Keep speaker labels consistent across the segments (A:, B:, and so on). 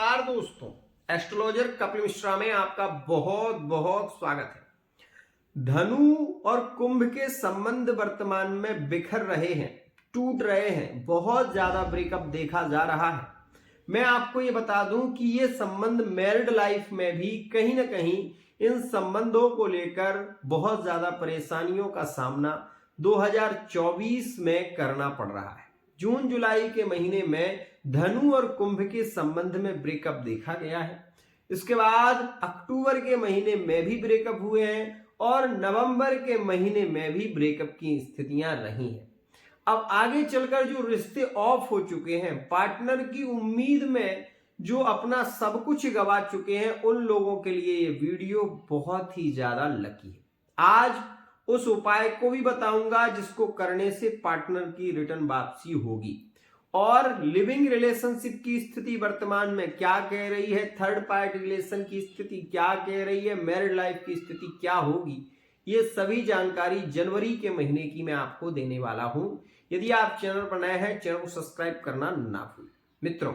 A: नमस्कार दोस्तों, एस्ट्रोलॉजर कपिल मिश्रा में आपका बहुत बहुत स्वागत है। धनु और कुंभ के संबंध वर्तमान में बिखर रहे हैं, टूट रहे हैं, बहुत ज्यादा ब्रेकअप देखा जा रहा है। मैं आपको ये बता दूं कि ये संबंध मैरिड लाइफ में भी कहीं ना कहीं इन संबंधों को लेकर बहुत ज्यादा परेशानियों का सामना 2024 में करना पड़ रहा है। जून जुलाई के महीने में धनु और कुंभ के संबंध में ब्रेकअप देखा गया है। इसके बाद अक्टूबर के महीने में भी ब्रेकअप हुए हैं और नवंबर के महीने में भी ब्रेकअप की स्थितियां रही हैं। अब आगे चलकर जो रिश्ते ऑफ हो चुके हैं, पार्टनर की उम्मीद में जो अपना सब कुछ गवा चुके हैं, उन लोगों के लिए ये वीडियो बहुत ही ज्यादा लकी है। आज उस उपाय को भी बताऊंगा जिसको करने से पार्टनर की रिटर्न वापसी होगी, और लिविंग रिलेशनशिप की स्थिति वर्तमान में क्या कह रही है, थर्ड पार्टी रिलेशन की स्थिति क्या कह रही है, मैरिड लाइफ की स्थिति क्या होगी, ये सभी जानकारी जनवरी के महीने की मैं आपको देने वाला हूं। यदि आप चैनल पर नए हैं, चैनल को सब्सक्राइब करना ना भूलें। मित्रों,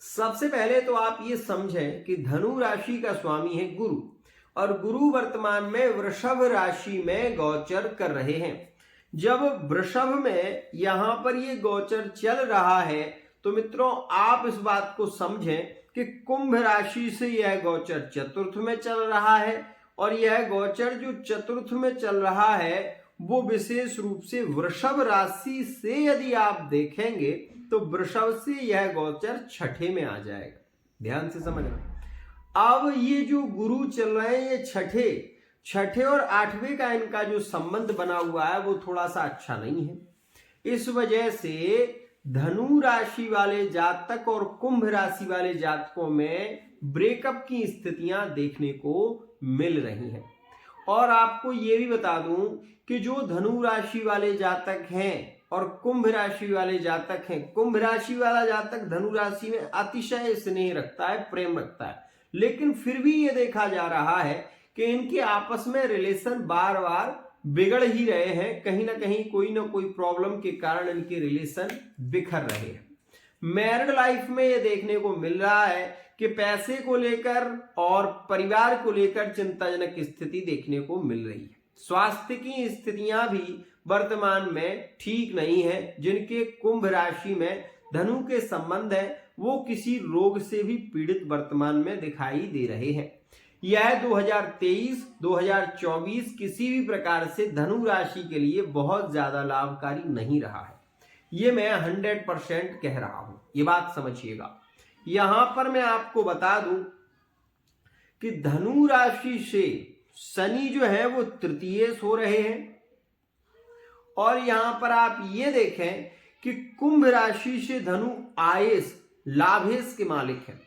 A: सबसे पहले तो आप ये समझें कि धनु राशि का स्वामी है गुरु, और गुरु वर्तमान में वृषभ राशि में गोचर कर रहे हैं। जब वृषभ में यहां पर ये गोचर चल रहा है तो मित्रों आप इस बात को समझें कि कुंभ राशि से यह गोचर चतुर्थ में चल रहा है, और यह गोचर जो चतुर्थ में चल रहा है वो विशेष रूप से वृषभ राशि से यदि आप देखेंगे तो वृषभ से यह गोचर छठे में आ जाएगा। ध्यान से समझना। अब ये जो गुरु चल रहे हैं, ये छठे और आठवें का इनका जो संबंध बना हुआ है वो थोड़ा सा अच्छा नहीं है। इस वजह से धनु राशि वाले जातक और कुंभ राशि वाले जातकों में ब्रेकअप की स्थितियां देखने को मिल रही हैं। और आपको ये भी बता दूं कि जो धनु राशि वाले जातक हैं और कुंभ राशि वाले जातक हैं, कुंभ राशि वाला जातक धनु राशि में अतिशय स्नेह रखता है, प्रेम रखता है, लेकिन फिर भी ये देखा जा रहा है कि इनके आपस में रिलेशन बार बार बिगड़ ही रहे हैं। कहीं ना कोई प्रॉब्लम के कारण इनके रिलेशन बिखर रहे हैं। मैरिड लाइफ में ये देखने को मिल रहा है कि पैसे को लेकर और परिवार को लेकर चिंताजनक स्थिति देखने को मिल रही है। स्वास्थ्य की स्थितियां भी वर्तमान में ठीक नहीं है। जिनके कुंभ राशि में धनु के संबंध है वो किसी रोग से भी पीड़ित वर्तमान में दिखाई दे रहे हैं। यह 2023-2024 किसी भी प्रकार से धनु राशि के लिए बहुत ज्यादा लाभकारी नहीं रहा है। ये मैं 100% कह रहा हूं, ये बात समझिएगा। यहां पर मैं आपको बता दूं कि धनु राशि से शनि जो है वो तृतीय हो रहे हैं, और यहां पर आप ये देखें कि कुंभ राशि से धनु आयेश लाभेश के मालिक है।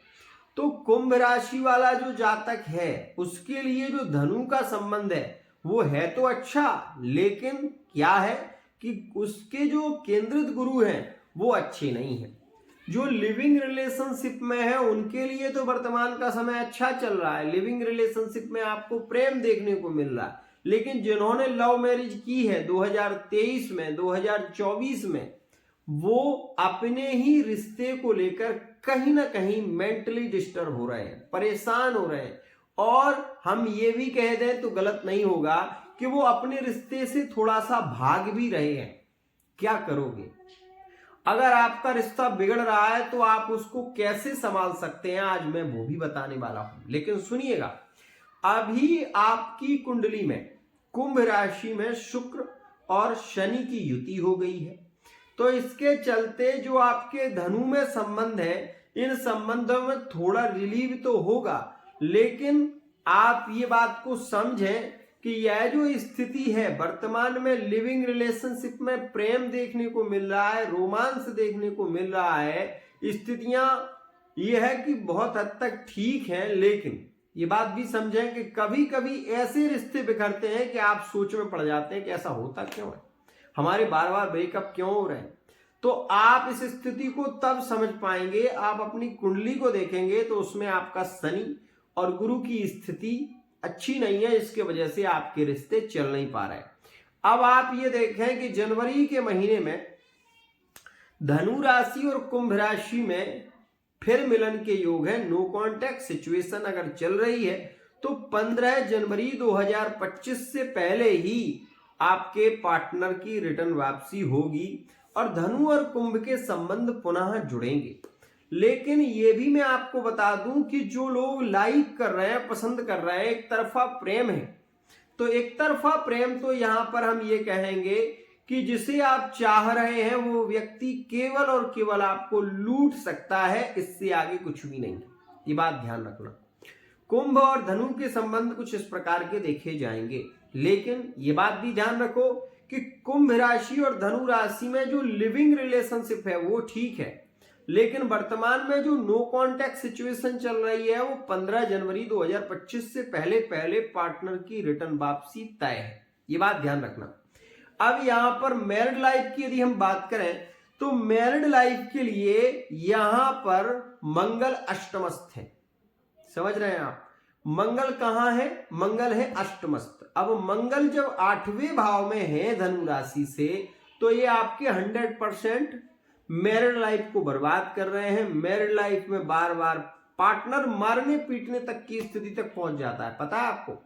A: तो कुंभ राशि वाला जो जातक है उसके लिए जो धनु का संबंध है वो है तो अच्छा, लेकिन क्या है कि उसके जो केंद्रित गुरु हैं वो अच्छे नहीं है। जो लिविंग रिलेशनशिप में है उनके लिए तो वर्तमान का समय अच्छा चल रहा है, लिविंग रिलेशनशिप में आपको प्रेम देखने को मिल रहा है। लेकिन जिन्होंने लव मैरिज की है 2023 में, 2024 में, वो अपने ही रिश्ते को लेकर कहीं ना कहीं मेंटली डिस्टर्ब हो रहे हैं, परेशान हो रहे हैं। और हम ये भी कह दें तो गलत नहीं होगा कि वो अपने रिश्ते से थोड़ा सा भाग भी रहे हैं। क्या करोगे? अगर आपका रिश्ता बिगड़ रहा है तो आप उसको कैसे संभाल सकते हैं, आज मैं वो भी बताने वाला हूं। लेकिन सुनिएगा, अभी आपकी कुंडली में कुंभ राशि में शुक्र और शनि की युति हो गई है, तो इसके चलते जो आपके धनु में संबंध है, इन संबंधों में थोड़ा रिलीव तो होगा। लेकिन आप ये बात को समझें कि यह जो स्थिति है वर्तमान में लिविंग रिलेशनशिप में प्रेम देखने को मिल रहा है, रोमांस देखने को मिल रहा है, स्थितियां ये है कि बहुत हद तक ठीक है। लेकिन ये बात भी समझें कि कभी कभी ऐसे रिश्ते बिखरते हैं कि आप सोच में पड़ जाते हैं कि ऐसा होता क्यों है, हमारे बार बार ब्रेकअप क्यों हो रहे हैं। तो आप इस स्थिति को तब समझ पाएंगे, आप अपनी कुंडली को देखेंगे तो उसमें आपका शनि और गुरु की स्थिति अच्छी नहीं है, इसके वजह से आपके रिश्ते चल नहीं पा रहे। अब आप ये देखें कि जनवरी के महीने में धनु राशि और कुंभ राशि में फिर मिलन के योग है। नो कॉन्टैक्ट सिचुएशन अगर चल रही है तो 15 जनवरी 2025 से पहले ही आपके पार्टनर की रिटर्न वापसी होगी और धनु और कुंभ के संबंध पुनः जुड़ेंगे। लेकिन ये भी मैं आपको बता दूं कि जो लोग लाइक कर रहे हैं, पसंद कर रहे हैं, एक तरफा प्रेम है, तो एक तरफा प्रेम तो यहां पर हम ये कहेंगे कि जिसे आप चाह रहे हैं वो व्यक्ति केवल और केवल आपको लूट सकता है, इससे आगे कुछ भी नहीं। ये बात ध्यान रखना। कुंभ और धनु के संबंध कुछ इस प्रकार के देखे जाएंगे, लेकिन ये बात भी ध्यान रखो कि कुंभ राशि और धनु राशि में जो लिविंग रिलेशनशिप है वो ठीक है, लेकिन वर्तमान में जो नो कॉन्टैक्ट सिचुएशन चल रही है वो 15 जनवरी 2025 से पहले पहले पार्टनर की रिटर्न वापसी तय है। ये बात ध्यान रखना। अब यहां पर मैरिड लाइफ की यदि हम बात करें तो मैरिड लाइफ के लिए यहां पर मंगल अष्टमस्थ है। समझ रहे हैं आप? मंगल कहां है? मंगल है अष्टमस्थ। अब मंगल जब 8वें भाव में है धनु राशि से, तो ये आपके 100% मैरिड लाइफ को बर्बाद कर रहे हैं। मैरिड लाइफ में बार बार पार्टनर मारने पीटने तक की स्थिति तक पहुंच जाता है। पता है आपको?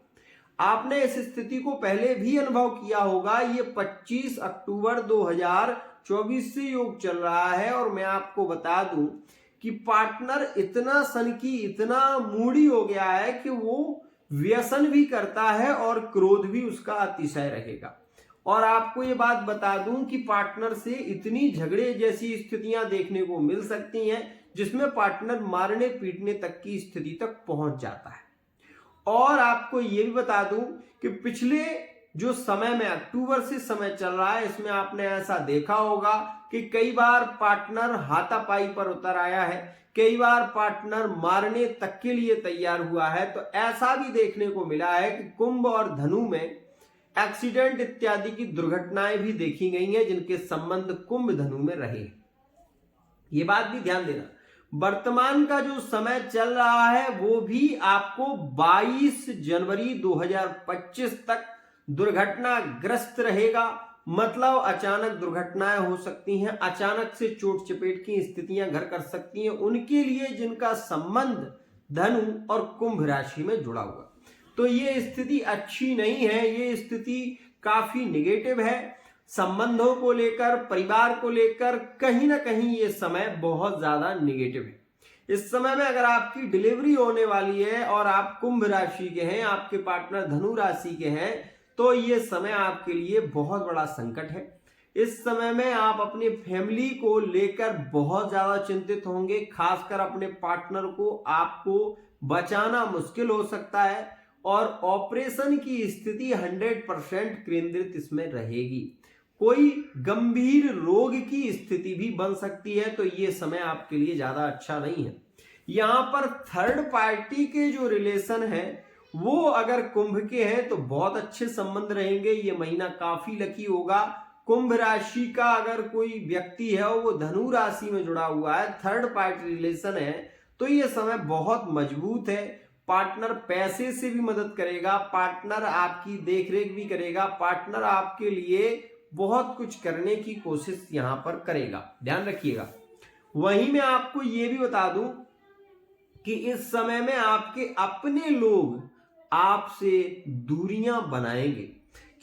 A: आपने इस स्थिति को पहले भी अनुभव किया होगा। ये 25 अक्टूबर 2024 से योग चल रहा है और मैं आपको बता दूं कि पार्टनर इतना सनकी, इतना मूडी हो गया है कि वो व्यसन भी करता है और क्रोध भी उसका अतिशय रहेगा। और आपको ये बात बता दूं कि पार्टनर से इतनी झगड़े जैसी स्थितियां देखने को मिल सकती हैं जिसमें पार्टनर मारने पीटने तक की स्थिति तक पहुंच जाता है। और आपको ये भी बता दूं कि पिछले जो समय में अक्टूबर से समय चल रहा है, इसमें आपने ऐसा देखा होगा कि कई बार पार्टनर हाथापाई पर उतर आया है, कई बार पार्टनर मारने तक के लिए तैयार हुआ है। तो ऐसा भी देखने को मिला है कि कुंभ और धनु में एक्सीडेंट इत्यादि की दुर्घटनाएं भी देखी गई हैं जिनके संबंध कुंभ धनु में रहे। ये बात भी ध्यान देना। वर्तमान का जो समय चल रहा है वो भी आपको 22 जनवरी 2025 तक दुर्घटनाग्रस्त रहेगा। मतलब अचानक दुर्घटनाएं हो सकती हैं, अचानक से चोट चपेट की स्थितियां घर कर सकती हैं उनके लिए जिनका संबंध धनु और कुंभ राशि में जुड़ा हुआ। तो ये स्थिति अच्छी नहीं है, ये स्थिति काफी निगेटिव है। संबंधों को लेकर, परिवार को लेकर कहीं ना कहीं ये समय बहुत ज्यादा निगेटिव है। इस समय में अगर आपकी डिलीवरी होने वाली है और आप कुंभ राशि के हैं, आपके पार्टनर धनु राशि के हैं, तो ये समय आपके लिए बहुत बड़ा संकट है। इस समय में आप अपनी फैमिली को लेकर बहुत ज्यादा चिंतित होंगे। खासकर अपने पार्टनर को आपको बचाना मुश्किल हो सकता है और ऑपरेशन की स्थिति 100% केंद्रित इसमें रहेगी। कोई गंभीर रोग की स्थिति भी बन सकती है, तो ये समय आपके लिए ज्यादा अच्छा नहीं है। यहां पर थर्ड पार्टी के जो रिलेशन है वो अगर कुंभ के हैं तो बहुत अच्छे संबंध रहेंगे। ये महीना काफी लकी होगा। कुंभ राशि का अगर कोई व्यक्ति है वो धनु राशि में जुड़ा हुआ है, थर्ड पार्टी रिलेशन है, तो ये समय बहुत मजबूत है। पार्टनर पैसे से भी मदद करेगा, पार्टनर आपकी देखरेख भी करेगा, पार्टनर आपके लिए बहुत कुछ करने की कोशिश यहां पर करेगा। ध्यान रखिएगा। वहीं मैं आपको यह भी बता दूं कि इस समय में आपके अपने लोग आपसे दूरियां बनाएंगे,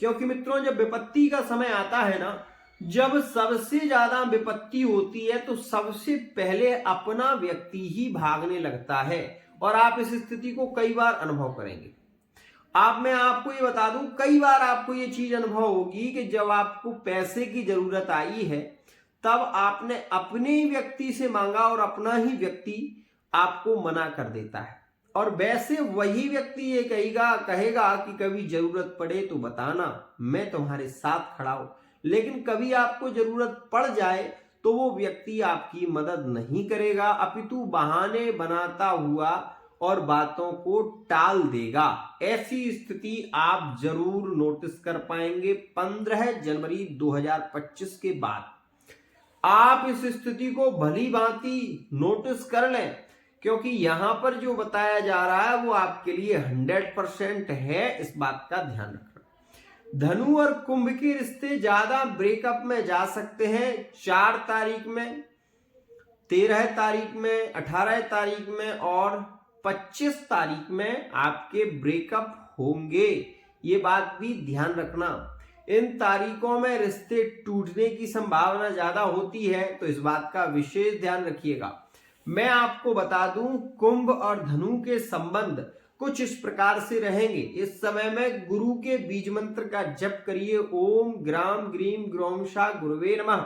A: क्योंकि मित्रों जब विपत्ति का समय आता है ना, जब सबसे ज्यादा विपत्ति होती है तो सबसे पहले अपना व्यक्ति ही भागने लगता है और आप इस स्थिति को कई बार अनुभव करेंगे। मैं आपको ये बता दूं, कई बार आपको ये चीज अनुभव होगी कि जब आपको पैसे की जरूरत आई है तब आपने अपने ही व्यक्ति से मांगा और अपना ही व्यक्ति आपको मना कर देता है, और वैसे वही व्यक्ति ये कहेगा कि कभी जरूरत पड़े तो बताना, मैं तुम्हारे साथ खड़ा हूं। लेकिन कभी आपको जरूरत पड़ जाए तो वो व्यक्ति आपकी मदद नहीं करेगा, अपितु बहाने बनाता हुआ और बातों को टाल देगा। ऐसी स्थिति आप जरूर नोटिस कर पाएंगे 15 जनवरी 2025 के बाद। आप इस स्थिति को भली भांति नोटिस कर लें, क्योंकि यहां पर जो बताया जा रहा है वो आपके लिए 100% है। इस बात का ध्यान रखना। धनु और कुंभ के रिश्ते ज्यादा ब्रेकअप में जा सकते हैं 4 तारीख में, 13 तारीख में, 18 तारीख में और 25 तारीख में आपके ब्रेकअप होंगे। ये बात भी ध्यान रखना। इन तारीखों में रिश्ते टूटने की संभावना ज्यादा होती है, तो इस बात का विशेष ध्यान रखिएगा। मैं आपको बता दूं, कुंभ और धनु के संबंध कुछ इस प्रकार से रहेंगे। इस समय में गुरु के बीज मंत्र का जप करिए। ओम ग्राम ग्रीम ग्रोमशा गुरुवे नमः।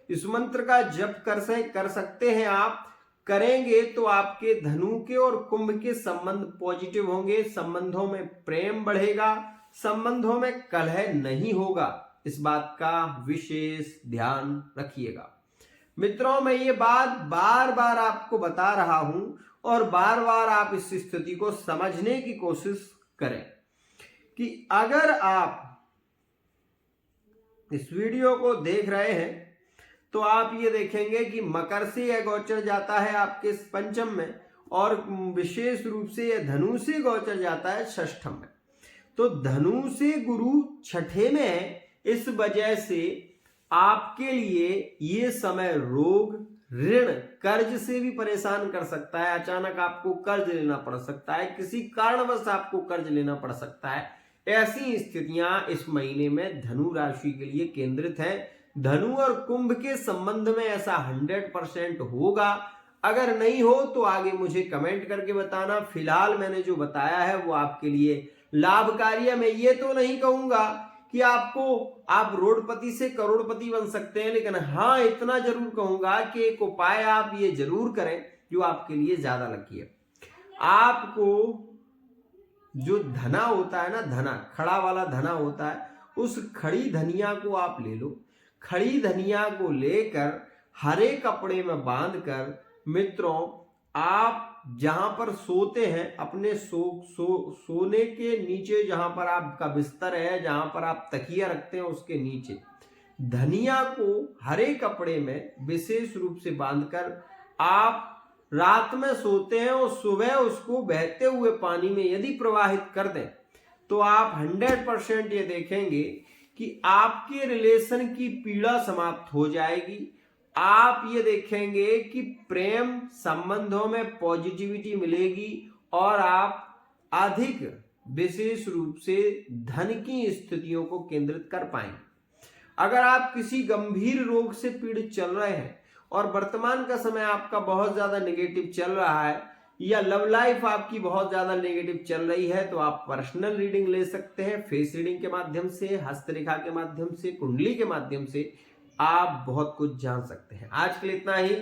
A: इस मंत्र का जप कर सकते हैं आप। करेंगे तो आपके धनु के और कुंभ के संबंध पॉजिटिव होंगे, संबंधों में प्रेम बढ़ेगा, संबंधों में कलह नहीं होगा। इस बात का विशेष ध्यान रखिएगा। मित्रों, मैं ये बात बार बार आपको बता रहा हूं और बार बार आप इस स्थिति को समझने की कोशिश करें कि अगर आप इस वीडियो को देख रहे हैं तो आप ये देखेंगे कि मकर से यह गोचर जाता है आपके पंचम में और विशेष रूप से यह धनु से गोचर जाता है षष्ठम में। तो धनु से गुरु छठे में है, इस वजह से आपके लिए ये समय रोग, ऋण, कर्ज से भी परेशान कर सकता है। अचानक आपको कर्ज लेना पड़ सकता है, किसी कारणवश आपको कर्ज लेना पड़ सकता है। ऐसी स्थितियां इस महीने में धनु राशि के लिए केंद्रित हैं। धनु और कुंभ के संबंध में ऐसा 100% होगा। अगर नहीं हो तो आगे मुझे कमेंट करके बताना। फिलहाल मैंने जो बताया है वो आपके लिए लाभकारी है। मैं ये तो नहीं कहूंगा कि आप रोडपति से करोड़पति बन सकते हैं, लेकिन हाँ इतना जरूर कहूंगा कि एक उपाय आप ये जरूर करें जो आपके लिए ज्यादा लकी है। आपको जो धना होता है ना, धना खड़ा वाला धना होता है, उस खड़ी धनिया को आप ले लो। खड़ी धनिया को लेकर हरे कपड़े में बांधकर मित्रों, आप जहां पर सोते हैं अपने सोने के नीचे, जहां पर आपका बिस्तर है, जहां पर आप तकिया रखते हैं, उसके नीचे धनिया को हरे कपड़े में विशेष रूप से बांधकर आप रात में सोते हैं और सुबह उसको बहते हुए पानी में यदि प्रवाहित कर दें तो आप 100% ये देखेंगे कि आपके रिलेशन की पीड़ा समाप्त हो जाएगी। आप ये देखेंगे कि प्रेम संबंधों में पॉजिटिविटी मिलेगी और आप अधिक विशेष रूप से धन की स्थितियों को केंद्रित कर पाएंगे। अगर आप किसी गंभीर रोग से पीड़ित चल रहे हैं और वर्तमान का समय आपका बहुत ज्यादा नेगेटिव चल रहा है या लव लाइफ आपकी बहुत ज्यादा नेगेटिव चल रही है, तो आप पर्सनल रीडिंग ले सकते हैं। फेस रीडिंग के माध्यम से, हस्तरेखा के माध्यम से, कुंडली के माध्यम से आप बहुत कुछ जान सकते हैं। आज के लिए इतना ही।